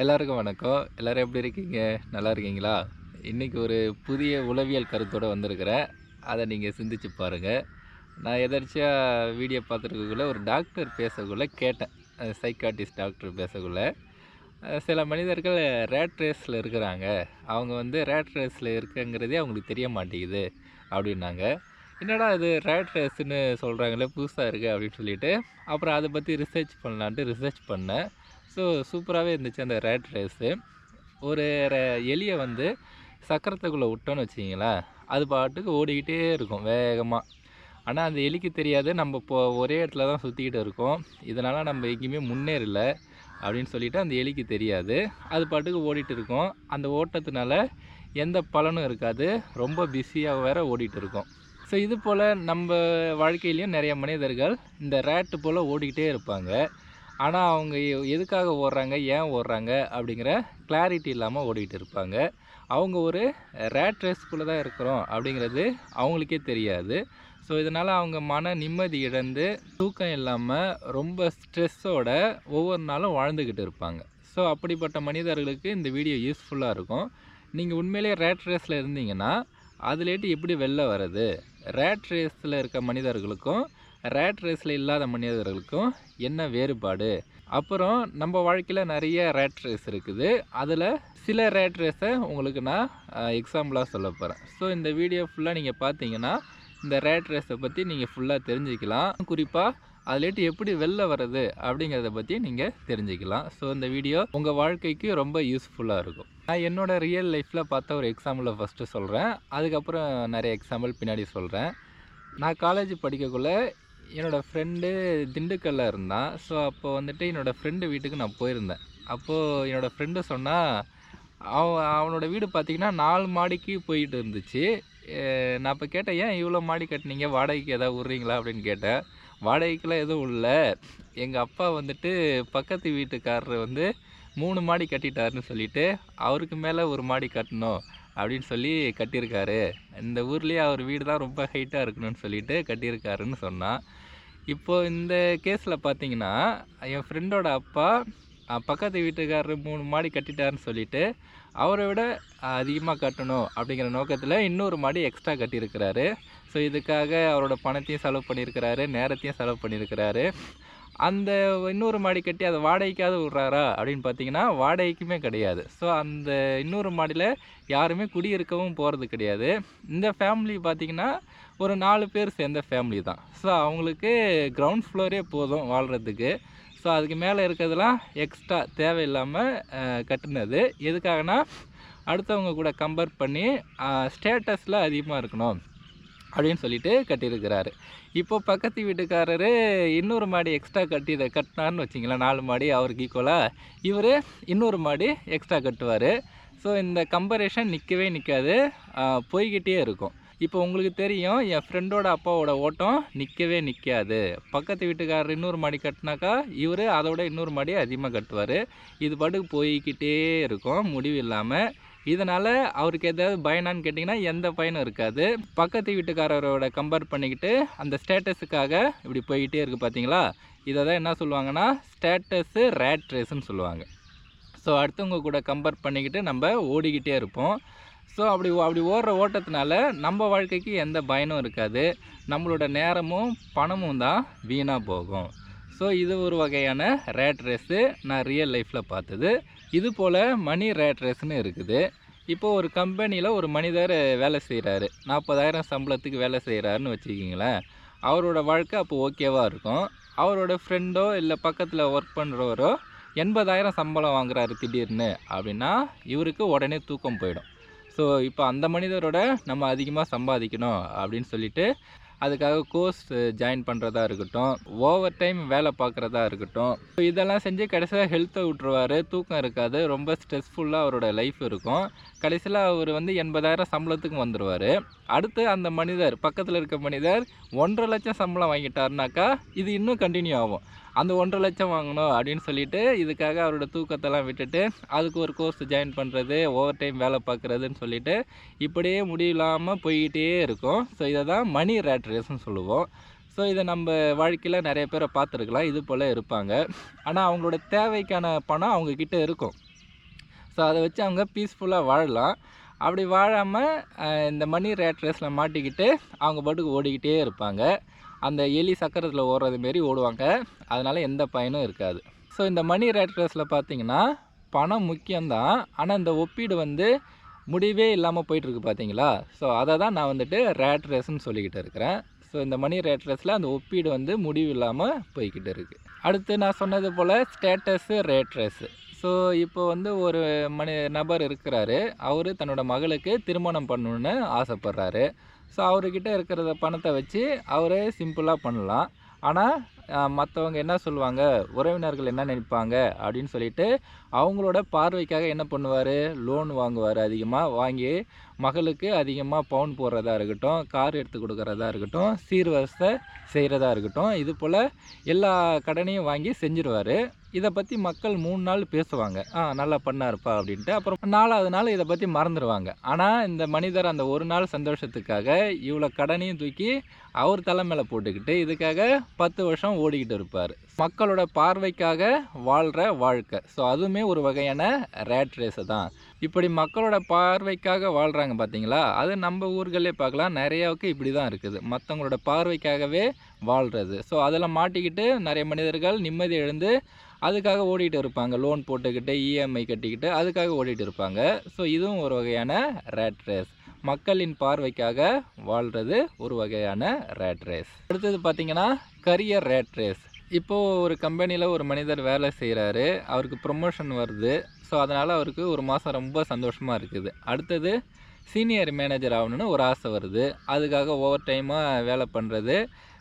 எல்லாருக்கும் வணக்கம். எல்லாரும் எப்படி இருக்கீங்க? நல்லா இருக்கீங்களா? இன்னைக்கு ஒரு புதிய உளவியல் கருத்தோட வந்திருக்கிறேன். அத நீங்க சிந்திச்சு பாருங்க. நான் எதர்ச்சியா வீடியோ பார்த்துருக்கக்குள்ள ஒரு டாக்டர் பேசக்குள்ள கேட்டேன். சைக்காட்ரிஸ்ட் டாக்டர் பேசக்குள்ள, சில மனிதர்கள் ரேட் ரேஸ்ல இருக்கிறாங்க. அவங்க வந்து ரேட் ரேஸ்ல இருக்கங்கிறதே அவங்களுக்கு தெரிய மாட்டேங்குது அப்படின்னாங்க. என்னடா இது ரேட் ரேஸ்ன்னு சொல்றாங்களே புதுசா இருக்கு அப்படின்னு சொல்லிட்டு, அப்புறம் அத பத்தி ரிசர்ச் பண்ணலான்ட்டு ரிசர்ச் பண்ணேன். ஸோ சூப்பராவே இருந்துச்சு அந்த ரேட் ரேஸு. ஒரு எலிய வந்து சக்கரத்துக்குள்ள விட்டோன்னு வச்சுக்கங்களேன், அது பாட்டுக்கு ஓடிக்கிட்டே இருக்கும் வேகமா. ஆனா அந்த எலிக்கு தெரியாது நம்ம இப்போ ஒரே இடத்துல தான் சுத்திக்கிட்டு இருக்கோம். இதனால நம்ம எங்கேயுமே முன்னேறல அப்படின்னு சொல்லிட்டு அந்த எலிக்கு தெரியாது. அது பாட்டுக்கு ஓடிட்டு இருக்கும். அந்த ஓட்டத்தினால எந்த பலனும் இருக்காது. ரொம்ப பிஸியா வேற ஓடிட்டு இருக்கும். ஸோ இது போல நம்ப வாழ்க்கையிலயும் நெறைய மனிதர்கள் இந்த ரேட் போல ஓடிக்கிட்டே இருப்பாங்க. ஆனா அவங்க எதுக்காக ஓடுறாங்க, ஏன் ஓடுறாங்க அப்படிங்கிற கிளாரிட்டி இல்லாம ஓடிட்டு இருப்பாங்க. அவங்க ஒரு ரேட் ரேஸ்க்குள்ள தான் இருக்கிறோம் அப்படிங்கிறது அவங்களுக்கே தெரியாது. ஸோ இதனால அவங்க மன நிம்மதி இழந்து, தூக்கம் இல்லாம ரொம்ப ஸ்ட்ரெஸ்ஸோட ஒவ்வொரு நாளும் வாழ்ந்துகிட்டு இருப்பாங்க. ஸோ அப்படிப்பட்ட மனிதர்களுக்கு இந்த வீடியோ யூஸ்ஃபுல்லா இருக்கும். நீங்க உண்மையிலேயே ரேட் ரேஸ்ல இருந்தீங்கன்னா, அதுலேட்டு எப்படி வெளில வர்றது? ரேட் ரேஸ்ல இருக்க மனிதர்களுக்கும், ரேட் ரேஸ்ல இல்லாத மனிதர்களுக்கும் என்ன வேறுபாடு? அப்புறம் நம்ம வாழ்க்கையில நெறைய ரேட் ரேஸ் இருக்குது. அதில சில ரேட் ரேஸ உங்களுக்கு நான் எக்ஸாம்பிளா சொல்லப் போறேன். ஸோ இந்த வீடியோ ஃபுல்லா நீங்க பார்த்தீங்கன்னா, இந்த ரேட் ரேஸ பத்தி நீங்க ஃபுல்லா தெரிஞ்சுக்கலாம். குறிப்பா அதுலேட்டு எப்படி வெளில வர்றது? அப்படிங்கிறத பத்தி நீங்க தெரிஞ்சுக்கலாம். ஸோ இந்த வீடியோ உங்க வாழ்க்கைக்கு ரொம்ப யூஸ்ஃபுல்லா இருக்கும். நான் என்னோட ரியல் லைஃப்ல பார்த்த ஒரு எக்ஸாம்பிள ஃபர்ஸ்ட்டு சொல்றேன். அதுக்கப்புறம் நெறைய எக்ஸாம்பிள் பின்னாடி சொல்றேன். நான் காலேஜ் படிக்கக்குள்ள என்னோட ஃப்ரெண்டு திண்டுக்கல்ல இருந்தான். ஸோ அப்போ வந்துட்டு என்னோட ஃப்ரெண்டு வீட்டுக்கு நான் போயிருந்தேன். அப்போ என்னோட ஃப்ரெண்டு சொன்னான், அவனோட வீடு பார்த்தீங்கன்னா 4 மாடிக்கு போயிட்டு இருந்துச்சு. நான் அப்போ கேட்டேன், "ஏன் இவ்வளோ மாடி கட்டுனீங்க? வாடகைக்கு ஏதாவது விட்றீங்களா?" அப்படின்னு கேட்டேன். "வாடகைக்குலாம் எதுவும் இல்ல. எங்க அப்பா வந்துட்டு பக்கத்து வீட்டுக்காரரு வந்து 3 மாடி கட்டிட்டாருன்னு சொல்லிட்டு, அவருக்கு மேல 1 மாடி கட்டணும் அப்படின்னு சொல்லி கட்டியிருக்காரு. இந்த ஊர்லயே அவர் வீடு தான் ரொம்ப ஹைட்டா இருக்கணும்னு சொல்லிட்டு கட்டியிருக்காருன்னு" சொன்னான். இப்போ இந்த கேஸ்ல பார்த்தீங்கன்னா, என் ஃப்ரெண்டோட அப்பா பக்கத்து வீட்டுக்காரரு 3 மாடி கட்டிட்டாருன்னு சொல்லிட்டு, அவர விட அதிகமா கட்டணும் அப்படிங்கிற நோக்கத்துல இன்னொரு மாடி எக்ஸ்ட்ரா கட்டியிருக்கிறாரு. ஸோ இதுக்காக அவரோட பணத்தையும் செலவு பண்ணியிருக்கிறாரு, நேரத்தையும் செலவு பண்ணியிருக்கிறாரு. அந்த இன்னொரு மாடி கட்டி அத வாடகைக்காவது விட்றாரா அப்படின்னு பார்த்தீங்கன்னா, வாடகைக்குமே கிடையாது. ஸோ அந்த இன்னொரு மாடியில யாருமே குடியிருக்கவும் போறது கிடையாது. இந்த ஃபேமிலி பார்த்தீங்கன்னா, ஒரு 4 பேர் சேர்ந்த ஃபேமிலி தான். ஸோ அவங்களுக்கு கிரவுண்ட் ஃப்ளோரே போதும் வாழ்றதுக்கு. ஸோ அதுக்கு மேல இருக்கிறதெல்லாம் எக்ஸ்ட்ரா தேவையில்லாம கட்டுனது. எதுக்காகன்னா, அடுத்தவங்க கூட கம்பேர் பண்ணி ஸ்டேட்டஸ்ல அதிகமா இருக்கணும் அப்படின்னு சொல்லிட்டு கட்டியிருக்கிறாரு. இப்போ பக்கத்து வீட்டுக்காரரு இன்னொரு மாடி எக்ஸ்ட்ரா கட்டினாருன்னு வச்சுங்களேன், 4 மாடி அவருக்கு ஈக்குவலா, இவரு இன்னொரு மாடி எக்ஸ்ட்ரா கட்டுவாரு. ஸோ இந்த கம்பேரிஷன் நிக்கவே நிக்காது. போய்க்கிட்டே இருக்கும். இப்போ உங்களுக்கு தெரியும், என் ஃப்ரெண்டோட அப்பாவோட ஓட்டம் நிக்கவே நிக்காது. பக்கத்து வீட்டுக்காரர் இன்னொரு மாடி கட்டுனாக்கா, இவரு அதோட இன்னொரு மாடி அதிகமா கட்டுவாரு. இது பாட்டுக்கு போய்க்கிட்டே இருக்கும், முடிவு இல்லாம. இதனால அவருக்கு ஏதாவது பயனான்னு கேட்டிங்கன்னா, எந்த பயனும் இருக்காது. பக்கத்து வீட்டுக்காரரோட கம்பேர் பண்ணிக்கிட்டு, அந்த ஸ்டேட்டஸுக்காக இப்படி போய்க்கிட்டே இருக்கு பார்த்தீங்களா? இத தான் என்ன சொல்லுவாங்கன்னா, ஸ்டேட்டஸு ரேட் ரேஸ்ன்னு சொல்லுவாங்க. ஸோ அடுத்தவங்க கூட கம்பேர் பண்ணிக்கிட்டு நம்ம ஓடிக்கிட்டே இருப்போம். ஸோ அப்படி ஓடுற ஓட்டத்தினால நம்ம வாழ்க்கைக்கு எந்த பயனும் இருக்காது. நம்மளோட நேரமும், பணமும் தான் வீணா போகும். ஸோ இது ஒரு வகையான ரேட் ரேஸு நான் ரியல் லைஃப்ல பார்த்தது. இது போல மணி ரேட் ரேஸ்ன்னு இருக்குது. இப்போ ஒரு கம்பெனியில ஒரு மனிதர் வேலை செய்றாரு. 40,000 சம்பளத்துக்கு வேலை செய்றாருன்னு வச்சுக்கங்களேன். அவரோட வாழ்க்கை அப்போ ஓகேவா இருக்கும். அவரோட ஃப்ரெண்டோ இல்ல பக்கத்துல ஒர்க் பண்றவரோ 80,000 சம்பளம் வாங்குறாரு திடீர்னு அப்படின்னா, இவருக்கு உடனே தூக்கம் போயிடும். ஸோ இப்போ அந்த மனிதரோட நம்ம அதிகமா சம்பாதிக்கணும் அப்படின்னு சொல்லிட்டு, அதுக்காக கோர்ஸ் ஜாயின் பண்ணுறதா இருக்கட்டும், ஓவர் டைம் வேலை பார்க்குறதா இருக்கட்டும், இதெல்லாம் செஞ்சு கடைசியில ஹெல்த்தை விட்டுருவாரு. தூக்கம் இருக்காது. ரொம்ப ஸ்ட்ரெஸ்ஃபுல்லா அவரோட லைஃப் இருக்கும். கடைசியில அவர் வந்து 80,000 சம்பளத்துக்கு வந்துருவாரு. அடுத்து அந்த மனிதர், பக்கத்துல இருக்க மனிதர் 1,50,000 சம்பளம் வாங்கிட்டாருனாக்கா, இது இன்னும் கன்டின்யூ ஆகும். அந்த 1,50,000 வாங்கணும் அப்படின்னு சொல்லிட்டு, இதுக்காக அவரோட தூக்கத்தெல்லாம் விட்டுட்டு, அதுக்கு ஒரு கோர்ஸ் ஜாயின் பண்ணுறது, ஓவர் டைம் வேலை பார்க்குறதுன்னு சொல்லிட்டு, இப்படியே முடிவில்லாம போய்க்கிட்டே இருக்கும். ஸோ இத தான் மணி ரேட் ரேஸ்ன்னு சொல்லுவோம். ஸோ இத நம்ப வாழ்க்கையில நெறைய பேர பார்த்துருக்கலாம். இது போல இருப்பாங்க. ஆனா அவங்களோட தேவைக்கான பணம் அவங்க கிட்ட இருக்கும். ஸோ அதை வச்சு அவங்க பீஸ்ஃபுல்லாக வாழலாம். அப்படி வாழாமல் இந்த மணி ரேட் ரேஸில் மாட்டிக்கிட்டு அவங்க பாட்டுக்கு ஓடிக்கிட்டே இருப்பாங்க. அந்த எலி சக்கரத்தில் ஓடுறது மாரி ஓடுவாங்க. அதனால் எந்த பயனும் இருக்காது. ஸோ இந்த மணி ரேட் ரேஸில் பார்த்தீங்கன்னா பணம் முக்கியம்தான். ஆனால் இந்த ஒப்பீடு முடிவே இல்லாமல் போயிட்டுருக்கு பார்த்தீங்களா? ஸோ அதை தான் நான் ரேட் ரேஸ்ன்னு சொல்லிக்கிட்டு இருக்கிறேன். ஸோ இந்த மணி ரேட் ரேஸில் அந்த ஒப்பீடு முடிவு இல்லாமல் போய்கிட்டு இருக்குது. அடுத்து நான் சொன்னது போல் ஸ்டேட்டஸு ரேட் ரேஸு. ஸோ இப்போ ஒரு நபர் இருக்கிறாரு. அவர் தன்னோட மகளுக்கு திருமணம் பண்ணணுன்னு ஆசைப்பட்றாரு. ஸோ அவர்கிட்ட இருக்கிற பணத்தை வச்சு அவரே சிம்பிளாக பண்ணலாம். ஆனால் மற்றவங்க என்ன சொல்லுவாங்க, உறவினர்கள் என்ன நினைப்பாங்க அப்படின்னு சொல்லிட்டு அவங்களோட பார்வைக்காக என்ன பண்ணுவார், லோன் வாங்குவார். அதிகமாக வாங்கி மகளுக்கு அதிகமாக பவுன் போடுறதா இருக்கட்டும், கார் எடுத்து கொடுக்குறதா இருக்கட்டும், சீர்வரிசை செய்கிறதா இருக்கட்டும், இது போல் எல்லா கடனையும் வாங்கி செஞ்சுருவார். இதை பற்றி மக்கள் 3 நாள் பேசுவாங்க, நல்லா பண்ணாருப்பா அப்படின்ட்டு. அப்புறம் 4வது நாள் இதை பற்றி மறந்துடுவாங்க. ஆனால் இந்த மனிதர் அந்த ஒரு நாள் சந்தோஷத்துக்காக இவ்வளோ கடனையும் தூக்கி அவர் தலை மேலே போட்டுக்கிட்டு இதுக்காக 10 வருஷம் ஓடிக்கிட்டு இருப்பார். மக்களோட பார்வைக்காக வாழ்கிற வாழ்க்கை. ஸோ அதுவுமே ஒரு வகையான ரேட் ரேஸு தான். இப்படி மக்களோட பார்வைக்காக வாழ்கிறாங்க பார்த்தீங்களா? அது நம்ம ஊர்களே பார்க்கலாம். நிறையாவுக்கு இப்படி தான் இருக்குது. மற்றவங்களோட பார்வைக்காகவே வாழ்கிறது. ஸோ அதில் மாட்டிக்கிட்டு நிறைய மனிதர்கள் நிம்மதி எழுந்து அதுக்காக ஓடிட்டு இருப்பாங்க. லோன் போட்டுக்கிட்டு இஎம்ஐ கட்டிக்கிட்டு அதுக்காக ஓடிட்டு இருப்பாங்க. ஸோ இதுவும் ஒரு வகையான ரேட் ரேஸ். மக்களின் பார்வைக்காக வாழ்கிறது ஒரு வகையான ரேட் ரேஸ். அடுத்தது பார்த்திங்கன்னா கரியர் ரேட் ரேஸ். இப்போது ஒரு கம்பெனியில் ஒரு மனிதர் வேலை செய்கிறாரு. அவருக்கு ப்ரொமோஷன் வருது. ஸோ அதனால் அவருக்கு ஒரு மாதம் ரொம்ப சந்தோஷமாக இருக்குது. அடுத்தது சீனியர் மேனேஜர் ஆகணுன்னு ஒரு ஆசை வருது. அதுக்காக ஓவர் டைமாக வேலை பண்ணுறது,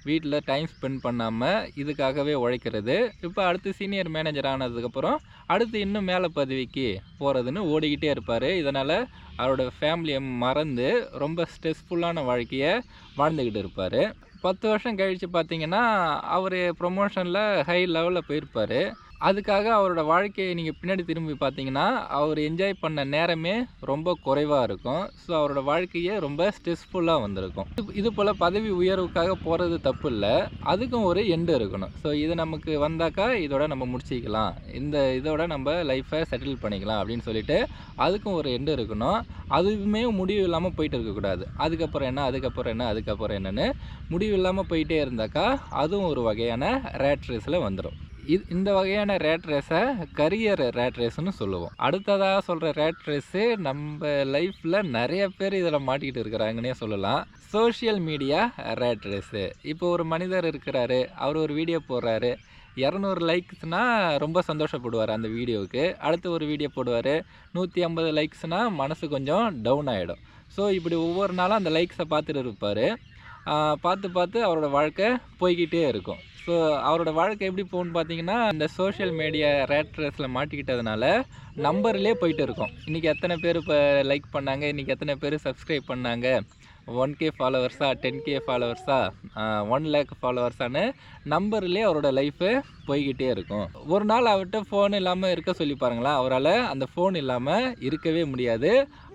வீட்டில் டைம் ஸ்பெண்ட் பண்ணாமல் இதுக்காகவே உழைக்கிறது. இப்போ அடுத்து சீனியர் மேனேஜர் ஆனதுக்கப்புறம் அடுத்து இன்னும் மேலே பதவிக்கு போகிறதுன்னு ஓடிக்கிட்டே இருப்பார். இதனால் அவரோட ஃபேமிலியை மறந்து ரொம்ப ஸ்ட்ரெஸ்ஃபுல்லான வாழ்க்கையை வாழ்ந்துக்கிட்டு இருப்பார். 10 வருஷம் கழித்து பார்த்திங்கன்னா அவர் ப்ரொமோஷனில் ஹை லெவலில் போயிருப்பார். அதுக்காக அவரோட வாழ்க்கையை நீங்கள் பின்னாடி திரும்பி பார்த்தீங்கன்னா அவர் என்ஜாய் பண்ண நேரமே ரொம்ப குறைவாக இருக்கும். ஸோ அவரோட வாழ்க்கையே ரொம்ப ஸ்ட்ரெஸ்ஃபுல்லாக வந்திருக்கும். இது போல் பதவி உயர்வுக்காக போகிறது தப்பு இல்லை, அதுக்கும் ஒரு எண்டு இருக்கணும். ஸோ இது நமக்கு வந்தாக்கா இதோட நம்ம முடிச்சிக்கலாம், இதோட நம்ம லைஃப்பை செட்டில் பண்ணிக்கலாம் அப்படின்னு சொல்லிட்டு அதுக்கும் ஒரு எண்டு இருக்கணும். அதுவுமே முடிவு இல்லாமல் போயிட்டு இருக்கக்கூடாது. அதுக்கப்புறம் என்னன்னு முடிவு இல்லாமல் போயிட்டே இருந்தாக்கா அதுவும் ஒரு வகையான ரேட் ரேஸில் வந்துடும். இந்த வகையான ரேட் ரேஸை கரியர் ரேட் ரேஸ்ன்னு சொல்லுவோம். அடுத்ததாக சொல்கிற ரேட் ரேஸு நம்ம லைஃப்பில் நிறைய பேர் இதில் மாட்டிக்கிட்டு இருக்கிறாங்கன்னே சொல்லலாம். Social media rate race. இப்போ ஒரு மனிதர் இருக்கிறாரு, அவர் ஒரு வீடியோ போடுறாரு, 200 லைக்ஸ்னால் ரொம்ப சந்தோஷப்படுவார் அந்த வீடியோவுக்கு. அடுத்து ஒரு வீடியோ போடுவார், 150 லைக்ஸ்னால் மனசு கொஞ்சம் டவுன் ஆகிடும். ஸோ இப்படி ஒவ்வொரு நாளும் அந்த லைக்ஸை பார்த்துட்டு இருப்பார். பார்த்து அவரோட வாழ்க்கை போய்கிட்டே இருக்கும். ஸோ அவரோட வாழ்க்கை எப்படி போகும்னு பார்த்தீங்கன்னா இந்த சோஷியல் மீடியா ரேட் ரேஸில் மாட்டிக்கிட்டதுனால நம்பர்லேயே போயிட்டு இருக்கும். இன்றைக்கி எத்தனை பேர் இப்போ லைக் பண்ணாங்க, இன்றைக்கி எத்தனை பேர் சப்ஸ்கிரைப் பண்ணாங்க, 1K ஃபாலோவர்ஸா, 10K ஃபாலோவர்ஸா, 1 lakh ஃபாலோவர்ஸான்னு நம்பர்லேயே அவரோட லைஃபு போய்கிட்டே இருக்கும். ஒரு நாள் அவர்கிட்ட ஃபோன் இல்லாமல் இருக்க சொல்லி பாருங்களேன், அவரால் அந்த ஃபோன் இல்லாமல் இருக்கவே முடியாது.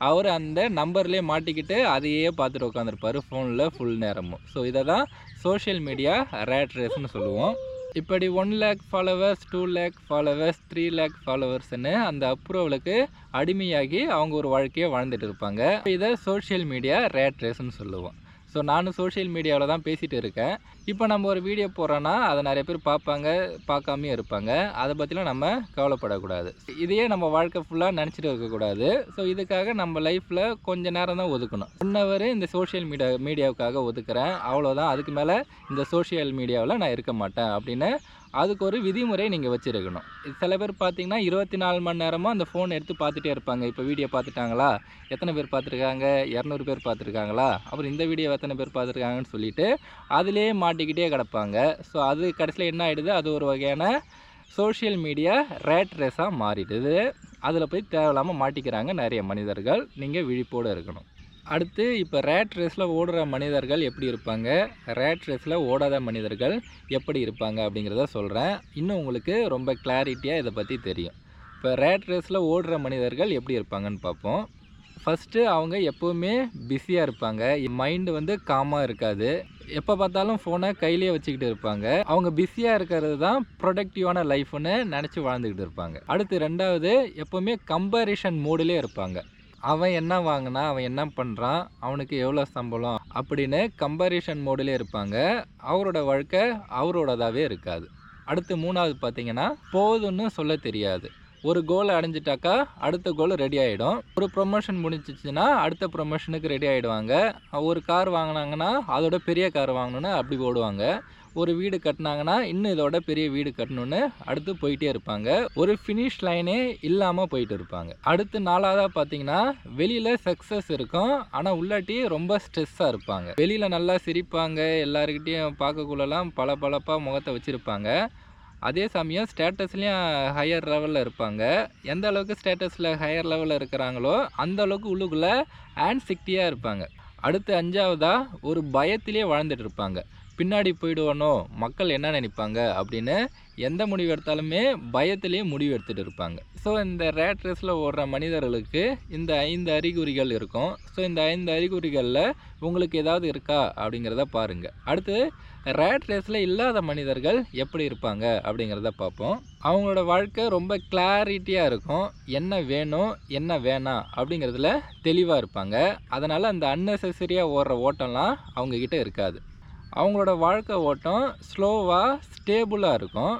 அவர் அந்த நம்பர்லேயே மாட்டிக்கிட்டு அதையே பார்த்துட்டு உட்காந்துருப்பார் ஃபோனில் ஃபுல் நேரமும். ஸோ இதை தான் சோஷியல் மீடியா ரேட் ரேஸ்ன்னு சொல்லுவோம். இப்படி 1 lakh followers, 2 lakh followers, 3 lakh ஃபாலோவர்ஸ்ன்னு அந்த அப்ரூவலுக்கு அடிமையாகி அவங்க ஒரு வாழ்க்கையை வாழ்ந்துட்டு இருப்பாங்க. இதை சோஷியல் மீடியா ரேட் ரேஸ்ன்னு சொல்லுவோம். ஸோ நானும் சோஷியல் மீடியாவில் தான் பேசிகிட்டு இருக்கேன். இப்போ நம்ம ஒரு வீடியோ போடுறோன்னா அதை நிறைய பேர் பார்ப்பாங்க, பார்க்காமே இருப்பாங்க. அதை பற்றிலாம் நம்ம கவலைப்படக்கூடாது. இதையே நம்ம வாழ்க்கை ஃபுல்லாக நினச்சிட்டு இருக்கக்கூடாது. ஸோ இதுக்காக நம்ம லைஃப்பில் கொஞ்சம் நேரம் தான் ஒதுக்கணும். 1 hour இந்த சோஷியல் மீடியாவுக்காக ஒதுக்குறேன், அவ்வளோதான். அதுக்கு மேலே இந்த சோஷியல் மீடியாவில் நான் இருக்க மாட்டேன் அப்படின்னு அதுக்கு ஒரு விதிமுறை நீங்கள் வச்சுருக்கணும். சில பேர் பார்த்தீங்கன்னா 24 மணி நேரமும் அந்த ஃபோன் எடுத்து பார்த்துட்டே இருப்பாங்க. இப்போ வீடியோ பார்த்துட்டாங்களா, எத்தனை பேர் பார்த்துருக்காங்க, 200 பேர் பார்த்துருக்காங்களா, அப்புறம் இந்த வீடியோ எத்தனை பேர் பார்த்துருக்காங்கன்னு சொல்லிட்டு அதிலே மாட்டிக்கிட்டே கிடப்பாங்க. ஸோ அது கடைசியில் என்ன ஆகிடுது, அது ஒரு வகையான சோஷியல் மீடியா ரேட் ரேஸாக மாறிடுது. அதில் போய் தேவையில்லாமல் மாட்டிக்கிறாங்க நிறைய மனிதர்கள். நீங்கள் விழிப்போடு இருக்கணும். அடுத்து இப்போ ரேட் ரேஸில் ஓடுற மனிதர்கள் எப்படி இருப்பாங்க, ரேட் ரேஸில் ஓடாத மனிதர்கள் எப்படி இருப்பாங்க அப்படிங்கிறத சொல்கிறேன். இன்னும் உங்களுக்கு ரொம்ப கிளாரிட்டியாக இதை பற்றி தெரியும். இப்போ ரேட் ரேஸில் ஓடுற மனிதர்கள் எப்படி இருப்பாங்கன்னு பார்ப்போம். ஃபஸ்ட்டு அவங்க எப்போவுமே பிஸியாக இருப்பாங்க. மைண்டு வந்து காமாக இருக்காது. எப்போ பார்த்தாலும் ஃபோனை கையிலேயே வச்சுக்கிட்டு இருப்பாங்க. அவங்க பிஸியாக இருக்கிறது தான் ப்ரொடக்டிவான லைஃப்னு நினச்சி வாழ்ந்துக்கிட்டு இருப்பாங்க. அடுத்து 2வது எப்போவுமே கம்பேரிஷன் மோடுலேயே இருப்பாங்க. அவன் என்ன வாங்கினா, அவன் என்ன பண்ணுறான், அவனுக்கு எவ்வளோ சம்பளம் அப்படின்னு கம்பேரிஷன் மோடுலேயே இருப்பாங்க. அவரோட வாழ்க்கை அவரோடதாகவே இருக்காது. அடுத்து 3வது பார்த்தீங்கன்னா, போதும்னு சொல்ல தெரியாது. ஒரு கோலை அடைஞ்சிட்டாக்கா அடுத்த கோல் ரெடி ஆகிடும். ஒரு ப்ரொமோஷன் முடிஞ்சிச்சுன்னா அடுத்த ப்ரொமோஷனுக்கு ரெடி ஆகிடுவாங்க. ஒரு கார் வாங்கினாங்கன்னா அதோட பெரிய கார் வாங்கணுன்னு அப்படி ஓடுவாங்க. ஒரு வீடு கட்டினாங்கன்னா இன்னும் இதோட பெரிய வீடு கட்டணுன்னு அடுத்து போயிட்டே இருப்பாங்க. ஒரு ஃபினிஷ் லைனே இல்லாமல் போயிட்டு இருப்பாங்க. அடுத்து 4வதாக பார்த்தீங்கன்னா, வெளியில் சக்ஸஸ் இருக்கும், ஆனால் உள்ளாட்டி ரொம்ப ஸ்ட்ரெஸ்ஸாக இருப்பாங்க. வெளியில் நல்லா சிரிப்பாங்க, எல்லாருக்கிட்டையும் பார்க்கக்குள்ளலாம் பளபளப்பாக முகத்தை வச்சுருப்பாங்க. அதே சமயம் ஸ்டேட்டஸ்லேயும் ஹையர் லெவலில் இருப்பாங்க. எந்த அளவுக்கு ஸ்டேட்டஸில் ஹையர் லெவலில் இருக்கிறாங்களோ அந்த அளவுக்கு உள்ளுக்குள்ளே ஆன்சிக்டியாக இருப்பாங்க. அடுத்து 5வதாக ஒரு பயத்திலே வாழ்ந்துட்டு இருப்பாங்க. பின்னாடி போயிடுவானோ, மக்கள் என்ன நினைப்பாங்க அப்படின்னு எந்த முடிவு எடுத்தாலுமே பயத்திலே முடிவு எடுத்துகிட்டு இருப்பாங்க. ஸோ இந்த ரேட் ரேஸில் ஓடுற மனிதர்களுக்கு இந்த 5 அறிகுறிகள் இருக்கும். ஸோ இந்த 5 அறிகுறிகளில் உங்களுக்கு ஏதாவது இருக்கா அப்படிங்கிறத பாருங்கள். அடுத்து ரேட் ரேஸில் இல்லாத மனிதர்கள் எப்படி இருப்பாங்க அப்படிங்கிறத பார்ப்போம். அவங்களோட வாழ்க்கை ரொம்ப கிளாரிட்டியாக இருக்கும். என்ன வேணும் என்ன வேணாம் அப்படிங்கிறதுல தெளிவாக இருப்பாங்க. அதனால் அந்த அன்னெசரியாக ஓடுற ஓட்டம்லாம் அவங்கக்கிட்ட இருக்காது. அவங்களோட வாழ்க்கை ஓட்டம் ஸ்லோவாக ஸ்டேபிளாக இருக்கும்.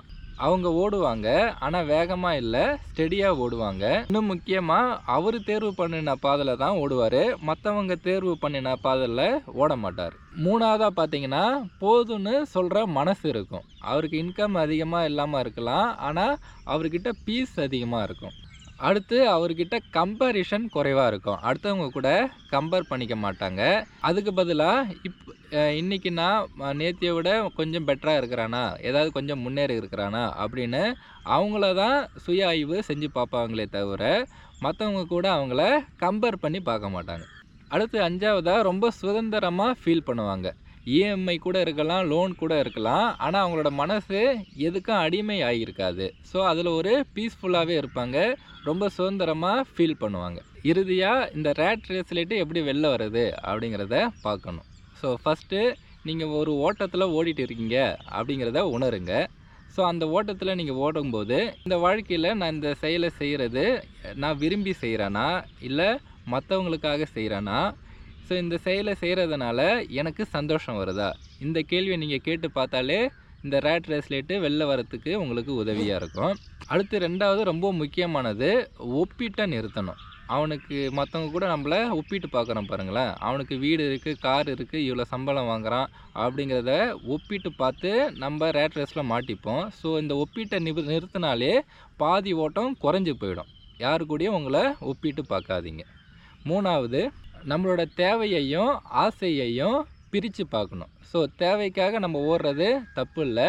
அவங்க ஓடுவாங்க, ஆனால் வேகமாக இல்லை, ஸ்டெடியாக ஓடுவாங்க. இன்னும் முக்கியமாக அவர் தேர்வு பண்ணின பாதையில் தான் ஓடுவார், மற்றவங்க தேர்வு பண்ணின பாதையில் ஓட மாட்டார். 3வதாக பார்த்தீங்கன்னா, போதும்னு சொல்கிற மனசு இருக்கும். அவருக்கு இன்கம் அதிகமாக இல்லாமல் இருக்கலாம், ஆனால் அவர்கிட்ட பீஸ் அதிகமாக இருக்கும். அடுத்து அவர்கிட்ட கம்பேரிஷன் குறைவாக இருக்கும். அடுத்தவங்க கூட கம்பேர் பண்ணிக்க மாட்டாங்க. அதுக்கு பதிலாக இன்றைக்கி நான் நேத்தியை விட கொஞ்சம் பெட்டராக இருக்கிறானா, ஏதாவது கொஞ்சம் முன்னேறி இருக்கிறானா அப்படின்னு அவங்கள தான் சுய ஆய்வு செஞ்சு பார்ப்பாங்களே தவிர மற்றவங்க கூட அவங்கள கம்பேர் பண்ணி பார்க்க மாட்டாங்க. அடுத்து 5வதாக ரொம்ப சுதந்திரமாக ஃபீல் பண்ணுவாங்க. இஎம்ஐ கூட இருக்கலாம், லோன் கூட இருக்கலாம், ஆனால் அவங்களோட மனசு எதுக்கும் அடிமை ஆகியிருக்காது. ஸோ அதில் ஒரு பீஸ்ஃபுல்லாகவே இருப்பாங்க, ரொம்ப சுதந்திரமாக ஃபீல் பண்ணுவாங்க. இறுதியாக இந்த ரேட் ரேஸ்லேட்டு எப்படி வெளில வருது அப்படிங்கிறத பார்க்கணும். ஸோ ஃபஸ்ட்டு நீங்கள் ஒரு ஓட்டத்தில் ஓடிட்டு இருக்கீங்க அப்படிங்கிறத உணருங்க. ஸோ அந்த ஓட்டத்தில் நீங்கள் ஓடும்போது இந்த வாழ்க்கையில் நான் இந்த செயலை செய்கிறது நான் விரும்பி செய்கிறேனா இல்லை மற்றவங்களுக்காக செய்கிறேனா, ஸோ இந்த செயலை செய்கிறதுனால எனக்கு சந்தோஷம் வருதா, இந்த கேள்வியை நீங்கள் கேட்டு பார்த்தாலே இந்த ரேட் ரேஸ்லேட்டு வெளில வரத்துக்கு உங்களுக்கு உதவியாக இருக்கும். அடுத்து 2வது ரொம்ப முக்கியமானது, ஒப்பிட்ட நிறுத்தணும். அவனுக்கு மற்றவங்க கூட நம்மளை ஒப்பிட்டு பார்க்குறோம் பாருங்களேன். அவனுக்கு வீடு இருக்குது, கார் இருக்குது, இவ்வளோ சம்பளம் வாங்குகிறான் அப்படிங்கிறத ஒப்பிட்டு பார்த்து நம்ம ரேட் ரேஸில் மாட்டிப்போம். ஸோ இந்த ஒப்பிட்ட நிறுத்தினாலே பாதி ஓட்டம் குறைஞ்சி போயிடும். யாரு கூடயும் உங்களை ஒப்பிட்டு பார்க்காதீங்க. 3வது, நம்மளோட தேவையையும் ஆசையையும் பிரித்து பார்க்கணும். ஸோ தேவைக்காக நம்ம ஓடுறது தப்பு இல்லை,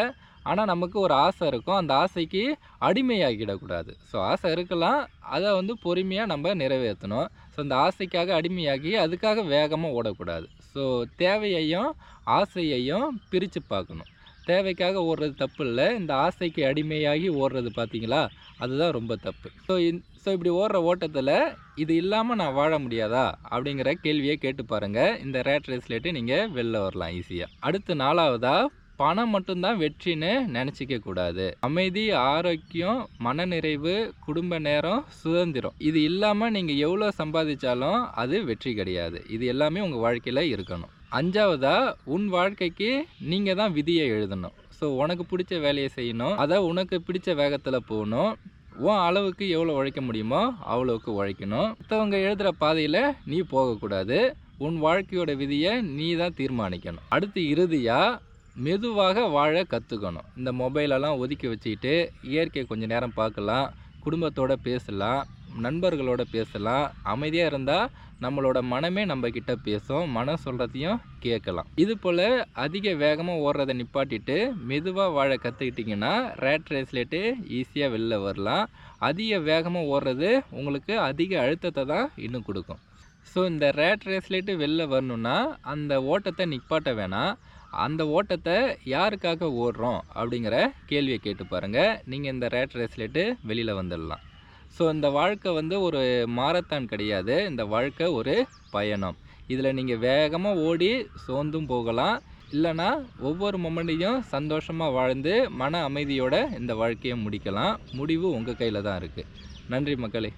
ஆனால் நமக்கு ஒரு ஆசை இருக்கும், அந்த ஆசைக்கு அடிமையாகிடக்கூடாது. ஸோ ஆசை இருக்கலாம், அதை வந்து பொறுமையாக நம்ம நிறைவேற்றணும். ஸோ அந்த ஆசைக்காக அடிமையாகி அதுக்காக வேகமாக ஓடக்கூடாது. ஸோ தேவையையும் ஆசையையும் பிரித்து பார்க்கணும். தேவைக்காக ஓடுறது தப்பு இல்லை, இந்த ஆசைக்கு அடிமையாகி ஓடுறது பார்த்தீங்களா, அதுதான் ரொம்ப தப்பு. ஸோ இப்படி ஓடுற ஓட்டத்தில் இது இல்லாமல் நான் வாழ முடியாதா அப்படிங்கிற கேள்வியை கேட்டு பாருங்கள். இந்த ரேட் ரேஸ்லேட்டு நீங்கள் வெளில வரலாம் ஈஸியாக. அடுத்து 4வதாக, பணம் மட்டும்தான் வெற்றின்னு நினச்சிக்க கூடாது. அமைதி, ஆரோக்கியம், மனநிறைவு, குடும்ப நேரம், சுதந்திரம், இது இல்லாமல் நீங்கள் எவ்வளோ சம்பாதிச்சாலும் அது வெற்றி கிடையாது. இது எல்லாமே உங்கள் வாழ்க்கையில் இருக்கணும். 5வதாக, உன் வாழ்க்கைக்கு நீங்கள் தான் விதியை எழுதணும். ஸோ உனக்கு பிடிச்ச வேலையை செய்யணும், அதை உனக்கு பிடிச்ச வேகத்தில் போகணும். உன் அளவுக்கு எவ்வளோ உழைக்க முடியுமோ அவ்வளோவுக்கு உழைக்கணும். மற்றவங்க எழுதுகிற பாதையில் நீ போகக்கூடாது. உன் வாழ்க்கையோட விதியை நீ தான் தீர்மானிக்கணும். அடுத்து இறுதியாக, மெதுவாக வாழ கற்றுக்கணும். இந்த மொபைலெல்லாம் ஒதுக்கி வச்சுக்கிட்டு இயற்கையை கொஞ்சம் நேரம் பார்க்கலாம், குடும்பத்தோடு பேசலாம், நண்பர்களோட பேசலாம். அமைதியாக இருந்தால் நம்மளோட மனமே நம்மக்கிட்ட பேசும், மனம் சொல்கிறதையும் கேட்கலாம். இது போல் அதிக வேகமாக ஓடுறதை நிப்பாட்டிட்டு மெதுவாக வாழ கற்றுக்கிட்டிங்கன்னா ரேட் ரேஸ்லேட்டு ஈஸியாக வெளில வரலாம். அதிக வேகமாக ஓடுறது உங்களுக்கு அதிக அழுத்தத்தை தான் இன்னும் கொடுக்கும். ஸோ இந்த ரேட் ரேஸ்லேட்டு வெளில வரணுன்னா அந்த ஓட்டத்தை நிப்பாட்ட வேணாம், அந்த ஓட்டத்தை யாருக்காக ஓடுறோம் அப்படிங்கிற கேள்வியை கேட்டு பாருங்கள். நீங்கள் இந்த ரேட் ரேஸ்லேட்டு வெளியில் வந்துடலாம். ஸோ இந்த வாழ்க்கை வந்து ஒரு மாரத்தான் கிடையாது. இந்த வாழ்க்கை ஒரு பயணம். இதில் நீங்கள் வேகமாக ஓடி சோர்ந்தும் போகலாம். இல்லைனா ஒவ்வொரு மொமெண்ட்டையும் சந்தோஷமாக வாழ்ந்து மன அமைதியோட இந்த வாழ்க்கையை முடிக்கலாம். முடிவு உங்கள் கையில் தான் இருக்குது. நன்றி மக்களே.